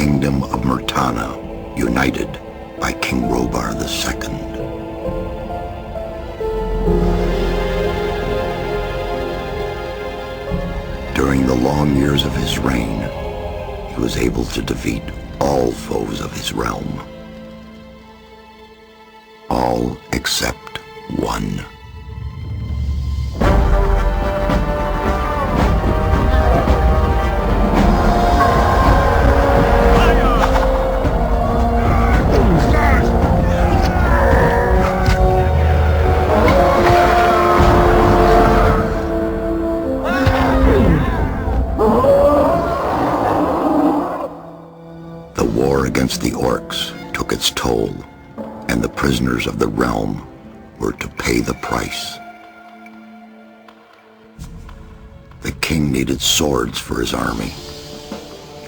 kingdom of Murtana, united by King Robar II. During the long years of his reign, he was able to defeat all foes of his realm. All except one. Against the orcs took its toll, and the prisoners of the realm were to pay the price. The king needed swords for his army,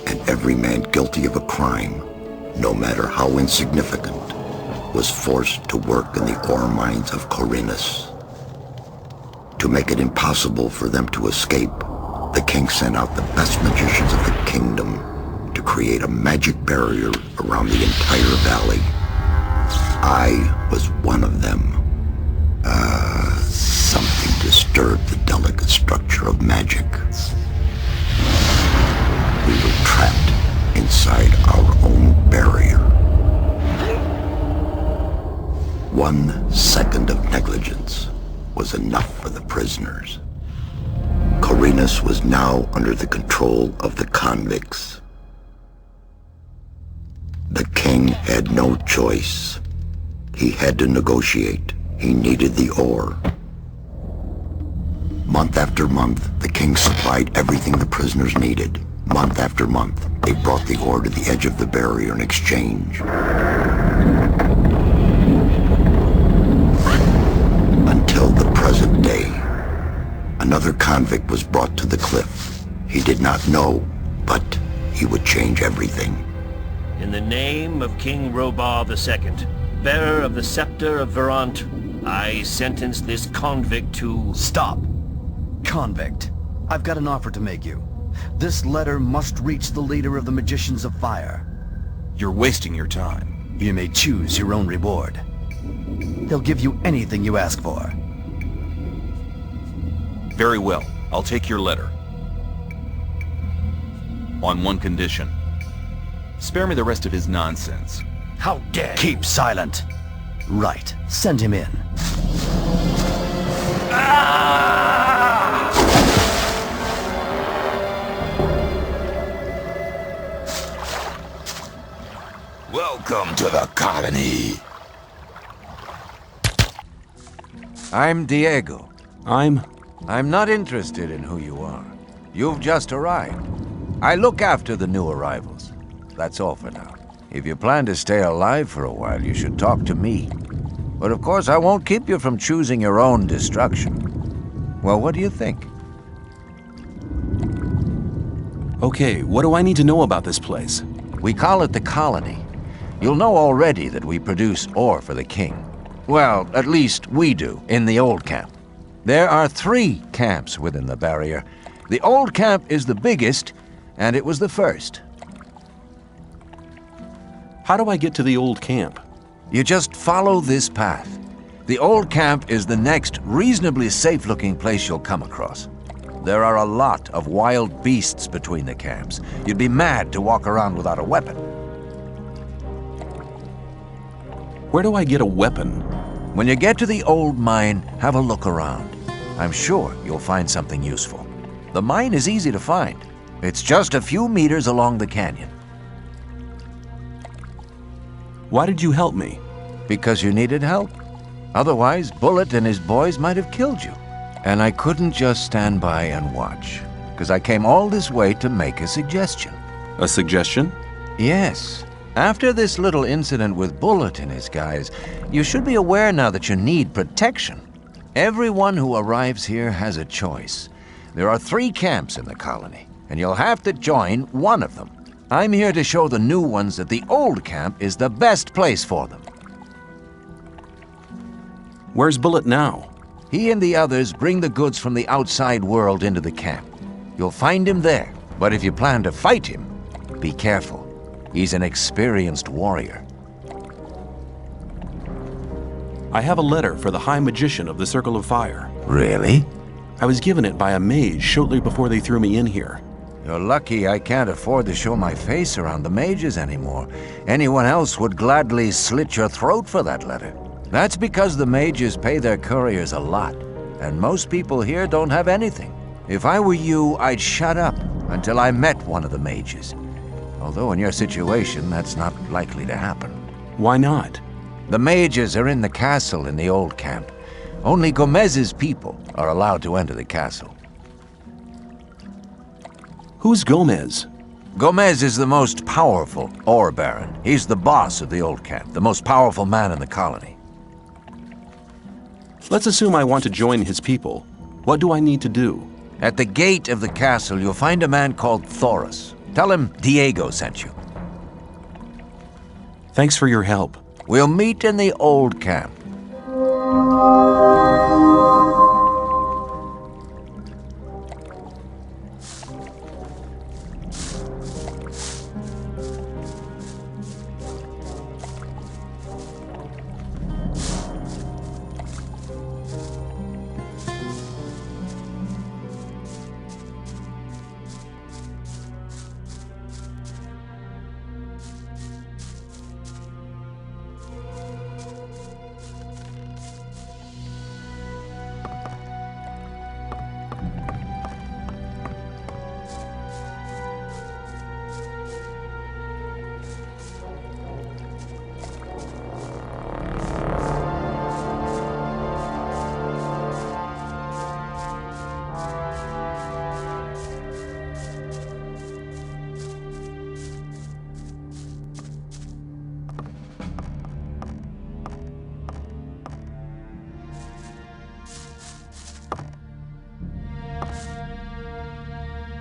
and every man guilty of a crime, no matter how insignificant, was forced to work in the ore mines of Khorinis. To make it impossible for them to escape, the king sent out the best magicians of the kingdom to create a magic barrier around the entire valley. I was one of them. Something disturbed the delicate structure of magic. We were trapped inside our own barrier. 1 second of negligence was enough for the prisoners. Khorinis was now under the control of the convicts. The king had no choice. He had to negotiate. He needed the ore. Month after month, the king supplied everything the prisoners needed. Month after month, they brought the ore to the edge of the barrier in exchange. Until the present day, another convict was brought to the cliff. He did not know, but he would change everything. In the name of King Robar II, bearer of the scepter of Verant, I sentence this convict to... Stop! Convict, I've got an offer to make you. This letter must reach the leader of the Magicians of Fire. You're wasting your time. You may choose your own reward. He'll give you anything you ask for. Very well, I'll take your letter. On one condition. Spare me the rest of his nonsense. How dare you! Keep silent. Right. Send him in. Welcome to the colony. I'm Diego. I'm not interested in who you are. You've just arrived. I look after the new arrivals. That's all for now. If you plan to stay alive for a while, you should talk to me. But of course, I won't keep you from choosing your own destruction. Well, what do you think? okay. What do I need to know about this place? We call it the colony. You'll know already that we produce ore for the king. Well, at least we do, in the old camp. There are 3 camps within the barrier. The old camp is the biggest, and it was the first. How do I get to the old camp? You just follow this path. The old camp is the next reasonably safe-looking place you'll come across. There are a lot of wild beasts between the camps. You'd be mad to walk around without a weapon. Where do I get a weapon? When you get to the old mine, have a look around. I'm sure you'll find something useful. The mine is easy to find. It's just a few meters along the canyon. Why did you help me? Because you needed help. Otherwise, Bullet and his boys might have killed you. And I couldn't just stand by and watch, because I came all this way to make a suggestion. A suggestion? Yes. After this little incident with Bullet and his guys, you should be aware now that you need protection. Everyone who arrives here has a choice. There are 3 camps in the colony, and you'll have to join one of them. I'm here to show the new ones that the old camp is the best place for them. Where's Bullet now? He and the others bring the goods from the outside world into the camp. You'll find him there, but if you plan to fight him, be careful. He's an experienced warrior. I have a letter for the High Magician of the Circle of Fire. Really? I was given it by a mage shortly before they threw me in here. You're lucky I can't afford to show my face around the mages anymore. Anyone else would gladly slit your throat for that letter. That's because the mages pay their couriers a lot, and most people here don't have anything. If I were you, I'd shut up until I met one of the mages. Although in your situation, that's not likely to happen. Why not? The mages are in the castle in the old camp. Only Gomez's people are allowed to enter the castle. Who's Gomez? Gomez is the most powerful ore baron. He's the boss of the old camp, the most powerful man in the colony. Let's assume I want to join his people. What do I need to do? At the gate of the castle, you'll find a man called Thoris. Tell him Diego sent you. Thanks for your help. We'll meet in the old camp.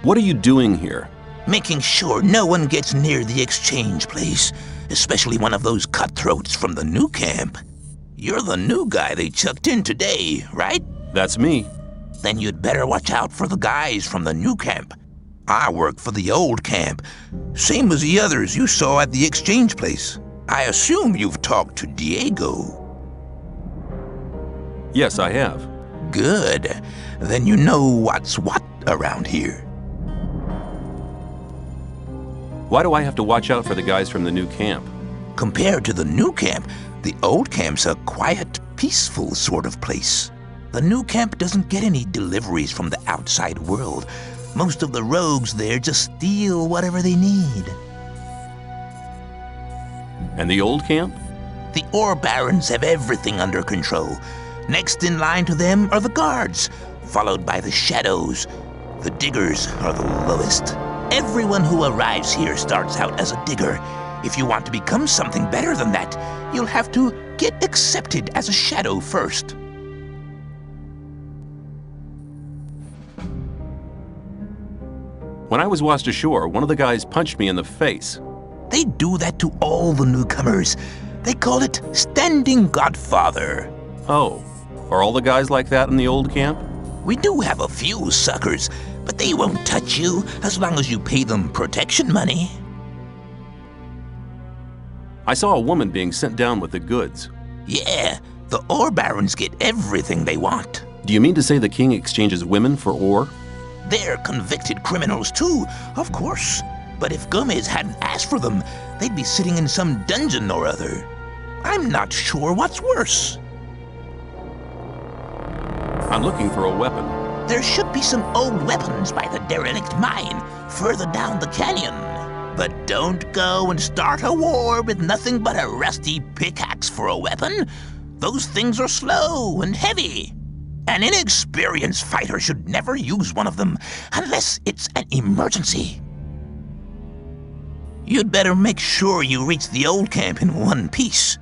What are you doing here? Making sure no one gets near the exchange place, especially one of those cutthroats from the new camp. You're the new guy they chucked in today, right? That's me. Then you'd better watch out for the guys from the new camp. I work for the old camp, same as the others you saw at the exchange place. I assume you've talked to Diego. Yes, I have. Good. Then you know what's what around here. Why do I have to watch out for the guys from the new camp? Compared to the new camp, the old camp's a quiet, peaceful sort of place. The new camp doesn't get any deliveries from the outside world. Most of the rogues there just steal whatever they need. And the old camp? The ore barons have everything under control. Next in line to them are the guards, followed by the shadows. The diggers are the lowest. Everyone who arrives here starts out as a digger. If you want to become something better than that, you'll have to get accepted as a shadow first. When I was washed ashore, one of the guys punched me in the face. They do that to all the newcomers. They call it Standing Godfather. Oh, are all the guys like that in the old camp? We do have a few suckers, but they won't touch you as long as you pay them protection money. I saw a woman being sent down with the goods. Yeah, the ore barons get everything they want. Do you mean to say the king exchanges women for ore? They're convicted criminals too, of course. But if Gomez hadn't asked for them, they'd be sitting in some dungeon or other. I'm not sure what's worse. I'm looking for a weapon. There should be some old weapons by the derelict mine, further down the canyon. But don't go and start a war with nothing but a rusty pickaxe for a weapon. Those things are slow and heavy. An inexperienced fighter should never use one of them unless it's an emergency. You'd better make sure you reach the old camp in one piece.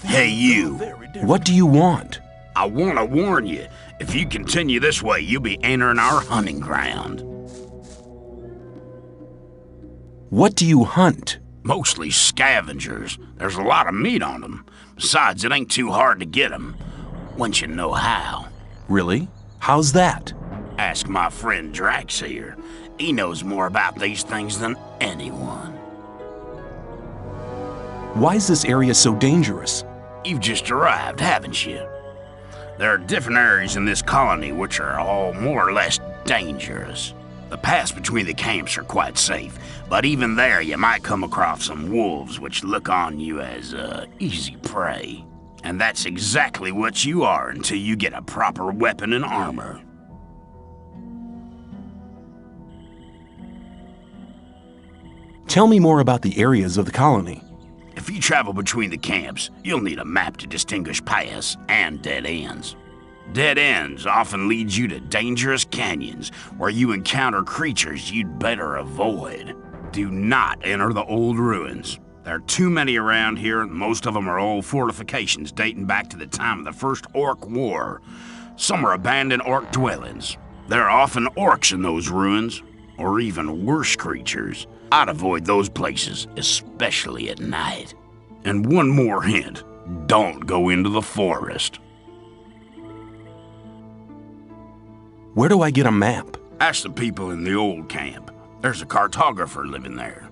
Hey, you. What do you want? I want to warn you. If you continue this way, you'll be entering our hunting ground. What do you hunt? Mostly scavengers. There's a lot of meat on them. Besides, it ain't too hard to get them, once you know how. Really? How's that? Ask my friend Drax here. He knows more about these things than anyone. Why is this area so dangerous? You've just arrived, haven't you? There are different areas in this colony which are all more or less dangerous. The paths between the camps are quite safe, but even there you might come across some wolves which look on you as easy prey. And that's exactly what you are until you get a proper weapon and armor. Tell me more about the areas of the colony. If you travel between the camps, you'll need a map to distinguish paths and dead ends. Dead ends often lead you to dangerous canyons where you encounter creatures you'd better avoid. Do not enter the old ruins. There are too many around here, and most of them are old fortifications dating back to the time of the First Orc War. Some are abandoned orc dwellings. There are often orcs in those ruins, or even worse creatures. I'd avoid those places, especially at night. And one more hint, don't go into the forest. Where do I get a map? Ask the people in the old camp. There's a cartographer living there.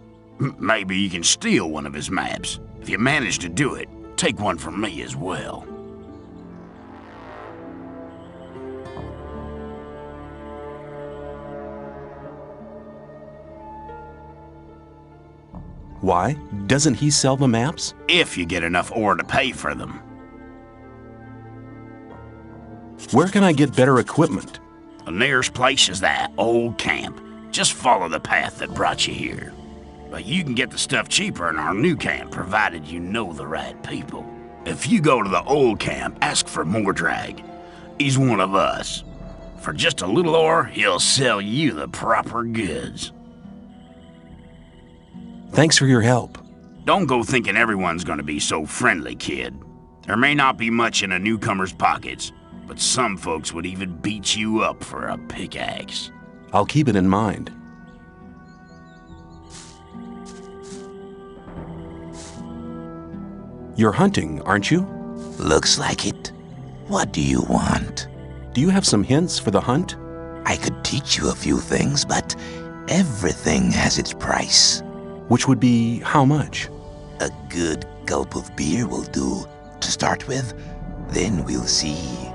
Maybe you can steal one of his maps. If you manage to do it, take one from me as well. Why? Doesn't he sell the maps? If you get enough ore to pay for them. Where can I get better equipment? The nearest place is that old camp. Just follow the path that brought you here. But you can get the stuff cheaper in our new camp, provided you know the right people. If you go to the old camp, ask for Mordrag. He's one of us. For just a little ore, he'll sell you the proper goods. Thanks for your help. Don't go thinking everyone's gonna be so friendly, kid. There may not be much in a newcomer's pockets, but some folks would even beat you up for a pickaxe. I'll keep it in mind. You're hunting, aren't you? Looks like it. What do you want? Do you have some hints for the hunt? I could teach you a few things, but everything has its price. Which would be how much? A good gulp of beer will do to start with. Then we'll see.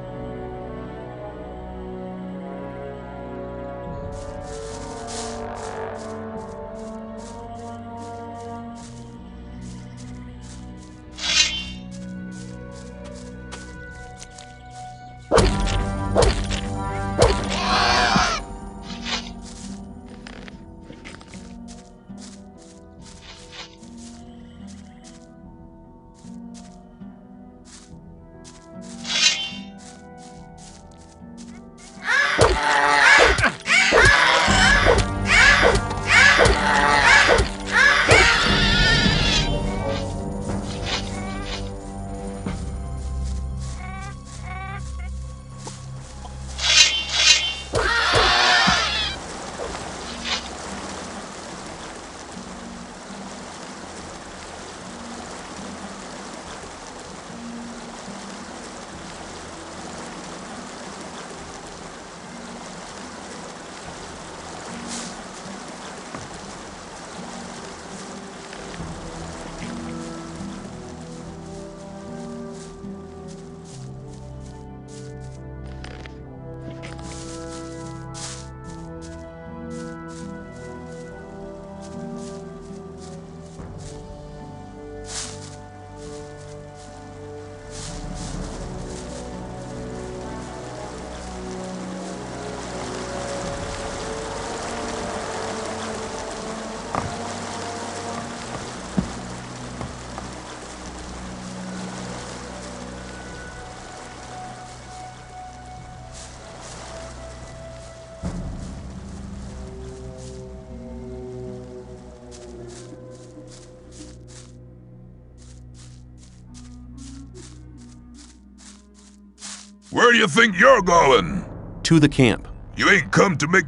Where do you think you're going? To the camp. You ain't come to make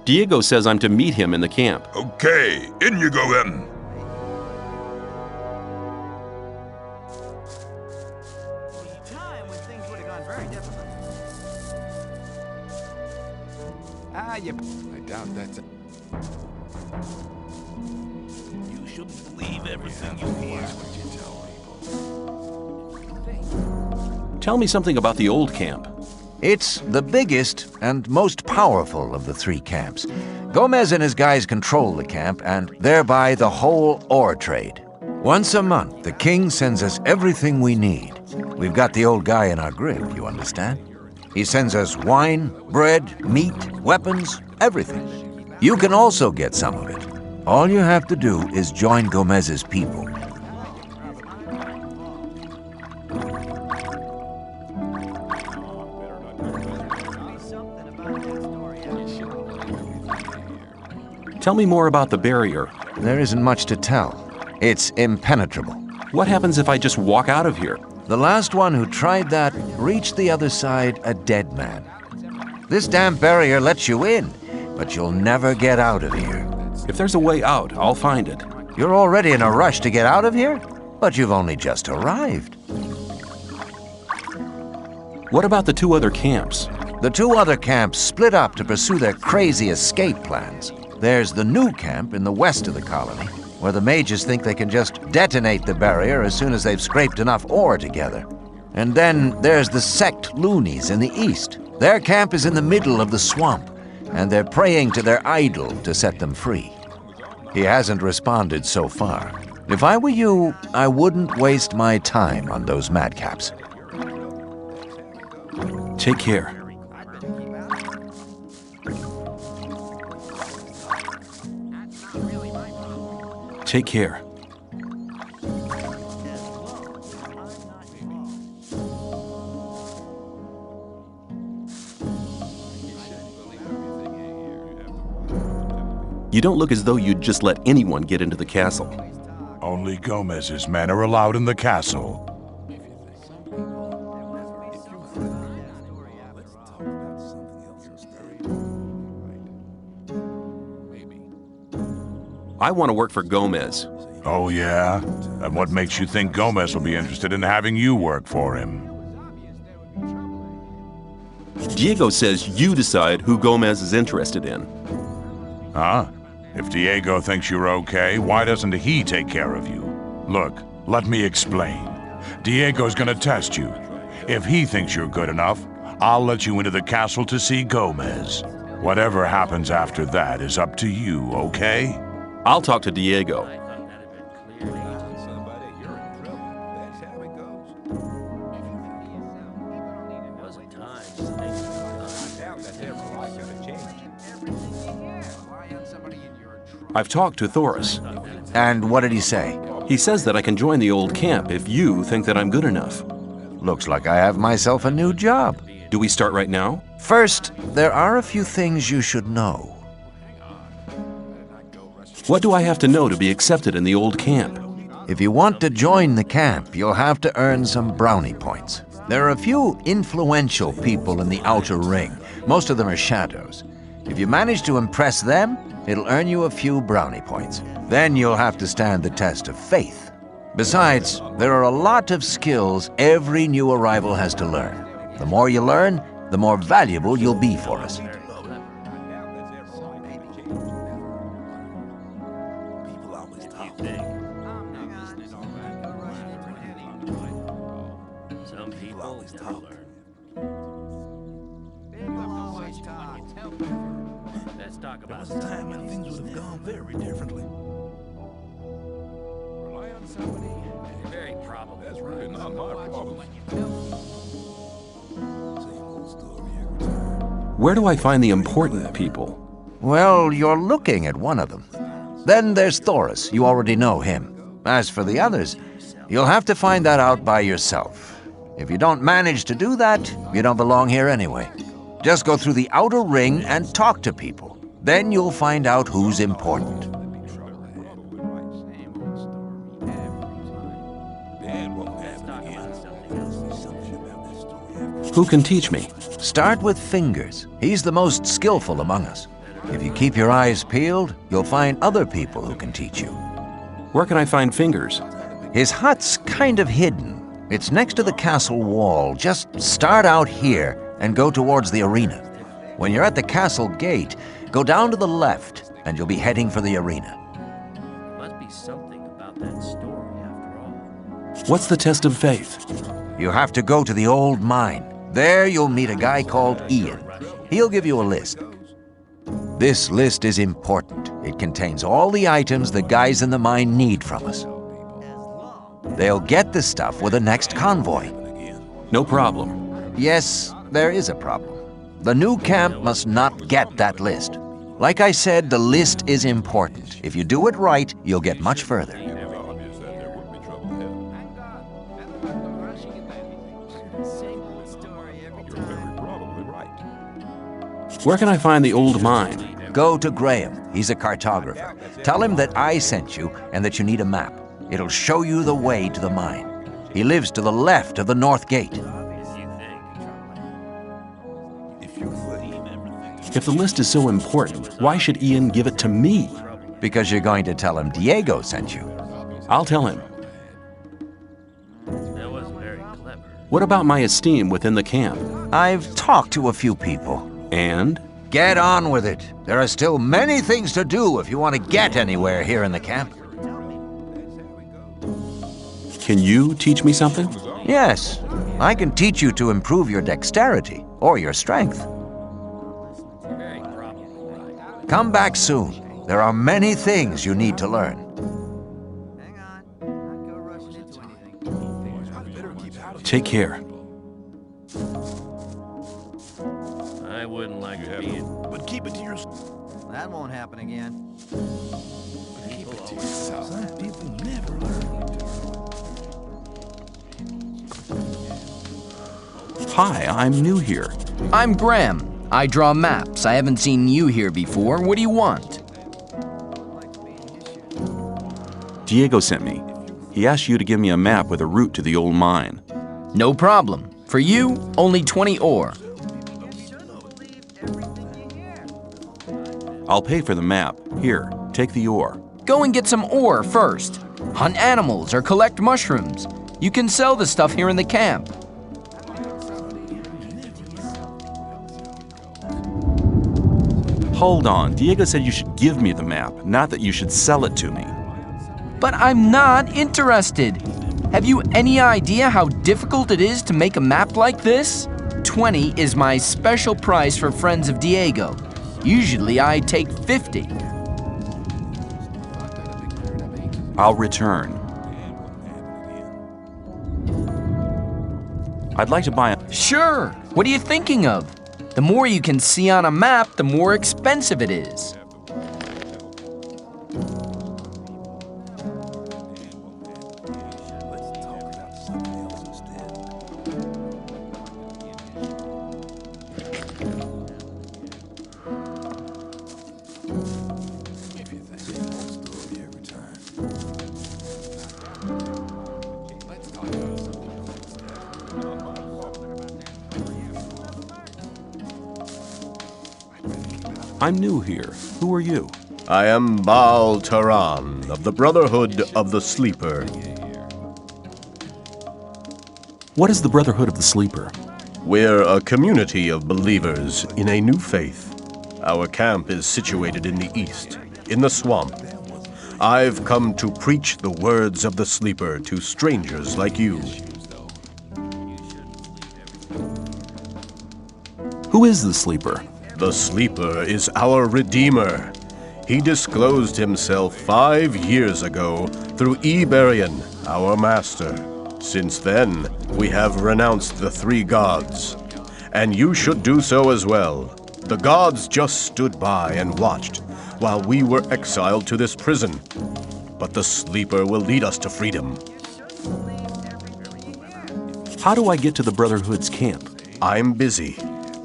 Diego says I'm to meet him in the camp. Okay, in you go then. I doubt that's... You shouldn't believe everything you hear. What you tell people. Tell me something about the old camp. It's the biggest and most powerful of the three camps. Gomez and his guys control the camp and thereby the whole ore trade. Once a month, the king sends us everything we need. We've got the old guy in our grip, you understand? He sends us wine, bread, meat, weapons, everything. You can also get some of it. All you have to do is join Gomez's people. Tell me more about the barrier. There isn't much to tell. It's impenetrable. What happens if I just walk out of here? The last one who tried that reached the other side a dead man. This damn barrier lets you in, but you'll never get out of here. If there's a way out, I'll find it. You're already in a rush to get out of here? But you've only just arrived. What about the two other camps? The two other camps split up to pursue their crazy escape plans. There's the new camp in the west of the colony, where the mages think they can just detonate the barrier as soon as they've scraped enough ore together. And then there's the sect loonies in the east. Their camp is in the middle of the swamp, and they're praying to their idol to set them free. He hasn't responded so far. If I were you, I wouldn't waste my time on those madcaps. Take care. Take care. You don't look as though you'd just let anyone get into the castle. Only Gomez's men are allowed in the castle. I want to work for Gomez. Oh, yeah? And what makes you think Gomez will be interested in having you work for him? Diego says you decide who Gomez is interested in. Huh? If Diego thinks you're okay, why doesn't he take care of you? Look, let me explain. Diego's gonna test you. If he thinks you're good enough, I'll let you into the castle to see Gomez. Whatever happens after that is up to you, okay? I'll talk to Diego. I've talked to Thoris. And what did he say? He says that I can join the old camp if you think that I'm good enough. Looks like I have myself a new job. Do we start right now? First, there are a few things you should know. What do I have to know to be accepted in the old camp? If you want to join the camp, you'll have to earn some brownie points. There are a few influential people in the outer ring. Most of them are shadows. If you manage to impress them, it'll earn you a few brownie points. Then you'll have to stand the test of faith. Besides, there are a lot of skills every new arrival has to learn. The more you learn, the more valuable you'll be for us. Some people never learn. Let's talk about There was a time when things would have gone very differently. rely on somebody. Very probable. That's really not my problem. Where do I find the important people? Well, you're looking at one of them. Then there's Thoris. You already know him. As for the others, you'll have to find that out by yourself. If you don't manage to do that, you don't belong here anyway. Just go through the outer ring and talk to people. Then you'll find out who's important. Let's talk Who can teach me? Start with Fingers. He's the most skillful among us. If you keep your eyes peeled, you'll find other people who can teach you. Where can I find Fingers? His hut's kind of hidden. It's next to the castle wall. Just start out here and go towards the arena. When you're at the castle gate, go down to the left and you'll be heading for the arena. Must be something about that story after all. What's the test of faith? You have to go to the old mine. There you'll meet a guy called Ian. He'll give you a list. This list is important. It contains all the items the guys in the mine need from us. They'll get the stuff with the next convoy. No problem. Yes, there is a problem. The new camp must not get that list. Like I said, the list is important. If you do it right, you'll get much further. Where can I find the old mine? Go to Graham. He's a cartographer. Tell him that I sent you and that you need a map. It'll show you the way to the mine. He lives to the left of the north gate. If the list is so important, why should Ian give it to me? Because you're going to tell him Diego sent you. I'll tell him. That wasn't very clever. What about my esteem within the camp? I've talked to a few people. And? Get on with it. There are still many things to do if you want to get anywhere here in the camp. Can you teach me something? Yes, I can teach you to improve your dexterity or your strength. Come back soon. There are many things you need to learn. Take care. I wouldn't like to be in. But keep it to yourself. That won't happen again. Keep it to yourself. Some people never learn. Hi, I'm new here. I'm Graham. I draw maps. I haven't seen you here before. What do you want? Diego sent me. He asked you to give me a map with a route to the old mine. No problem. For you, only 20 ore. I'll pay for the map. Here, take the ore. Go and get some ore first. Hunt animals or collect mushrooms. You can sell the stuff here in the camp. Hold on. Diego said you should give me the map, not that you should sell it to me. But I'm not interested. Have you any idea how difficult it is to make a map like this? 20 is my special price for friends of Diego. Usually I take 50. I'll return. I'd like to buy a... Sure. What are you thinking of? The more you can see on a map, the more expensive it is. I'm new here. Who are you? I am Baal Taran of the Brotherhood of the Sleeper. What is the Brotherhood of the Sleeper? We're a community of believers in a new faith. Our camp is situated in the east, in the swamp. I've come to preach the words of the Sleeper to strangers like you. Who is the Sleeper? The Sleeper is our Redeemer. He disclosed himself 5 years ago through Iberian, our master. Since then, we have renounced the 3 gods. And you should do so as well. The gods just stood by and watched while we were exiled to this prison. But the Sleeper will lead us to freedom. How do I get to the Brotherhood's camp? I'm busy.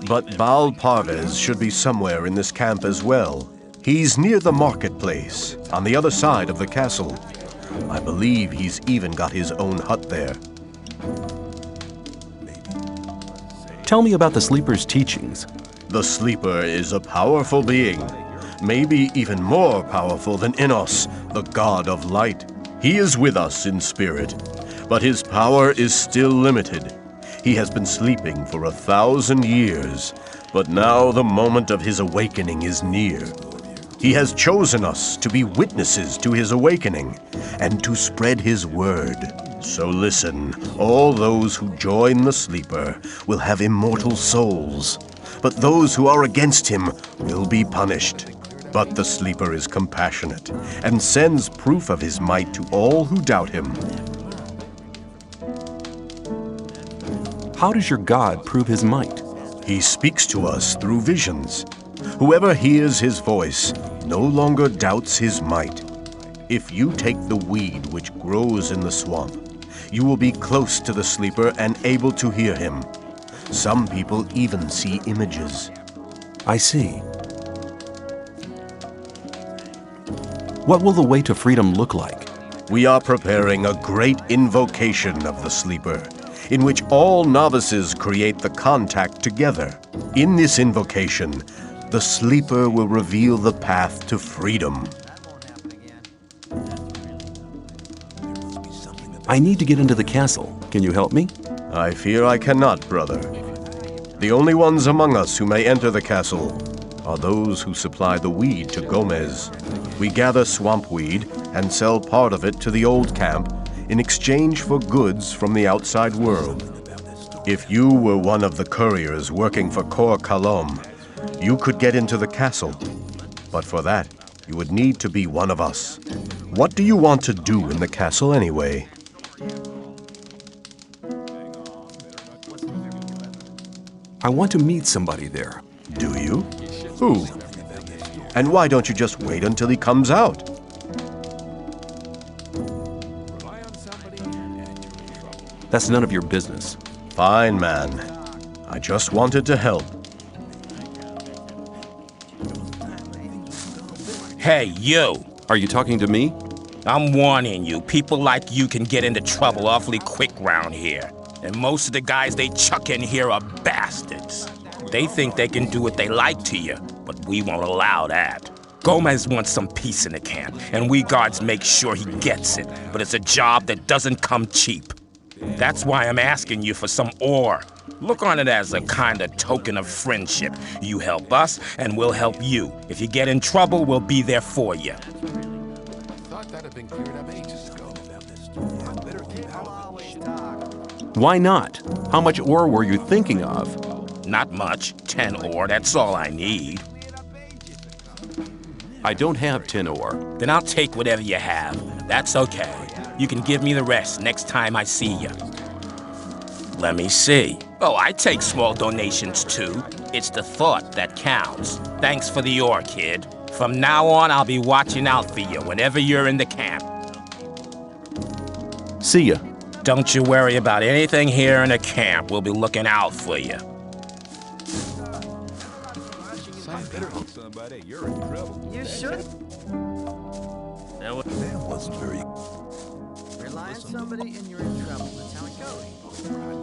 But Baal Parvez should be somewhere in this camp as well. He's near the marketplace, on the other side of the castle. I believe he's even got his own hut there. Tell me about the Sleeper's teachings. The Sleeper is a powerful being, maybe even more powerful than Innos, the god of light. He is with us in spirit, but his power is still limited. He has been sleeping for 1,000 years, but now the moment of his awakening is near. He has chosen us to be witnesses to his awakening and to spread his word. So listen, all those who join the Sleeper will have immortal souls, but those who are against him will be punished. But the Sleeper is compassionate and sends proof of his might to all who doubt him. How does your god prove his might? He speaks to us through visions. Whoever hears his voice no longer doubts his might. If you take the weed which grows in the swamp, you will be close to the Sleeper and able to hear him. Some people even see images. I see. What will the way to freedom look like? We are preparing a great invocation of the Sleeper, in which all novices create the contact together. In this invocation, the Sleeper will reveal the path to freedom. I need to get into the castle. Can you help me? I fear I cannot, brother. The only ones among us who may enter the castle are those who supply the weed to Gomez. We gather swamp weed and sell part of it to the old camp in exchange for goods from the outside world. If you were one of the couriers working for Kor Kalom, you could get into the castle. But for that, you would need to be one of us. What do you want to do in the castle anyway? I want to meet somebody there. Do you? Who? And why don't you just wait until he comes out? That's none of your business. Fine, man. I just wanted to help. Hey, you! Are you talking to me? I'm warning you, people like you can get into trouble awfully quick round here. And most of the guys they chuck in here are bastards. They think they can do what they like to you, but we won't allow that. Gomez wants some peace in the camp, and we guards make sure he gets it, but it's a job that doesn't come cheap. That's why I'm asking you for some ore. Look on it as a kind of token of friendship. You help us, and we'll help you. If you get in trouble, we'll be there for you. Why not? How much ore were you thinking of? Not much. 10 ore, that's all I need. I don't have 10 ore. Then I'll take whatever you have. That's okay. You can give me the rest next time I see you. Let me see. Oh, I take small donations too. It's the thought that counts. Thanks for the ore, kid. From now on, I'll be watching out for you whenever you're in the camp. See ya. Don't you worry about anything here in the camp. We'll be looking out for you. You're in trouble. You should. That wasn't very. Rely on somebody and you're in trouble. That's how it goes.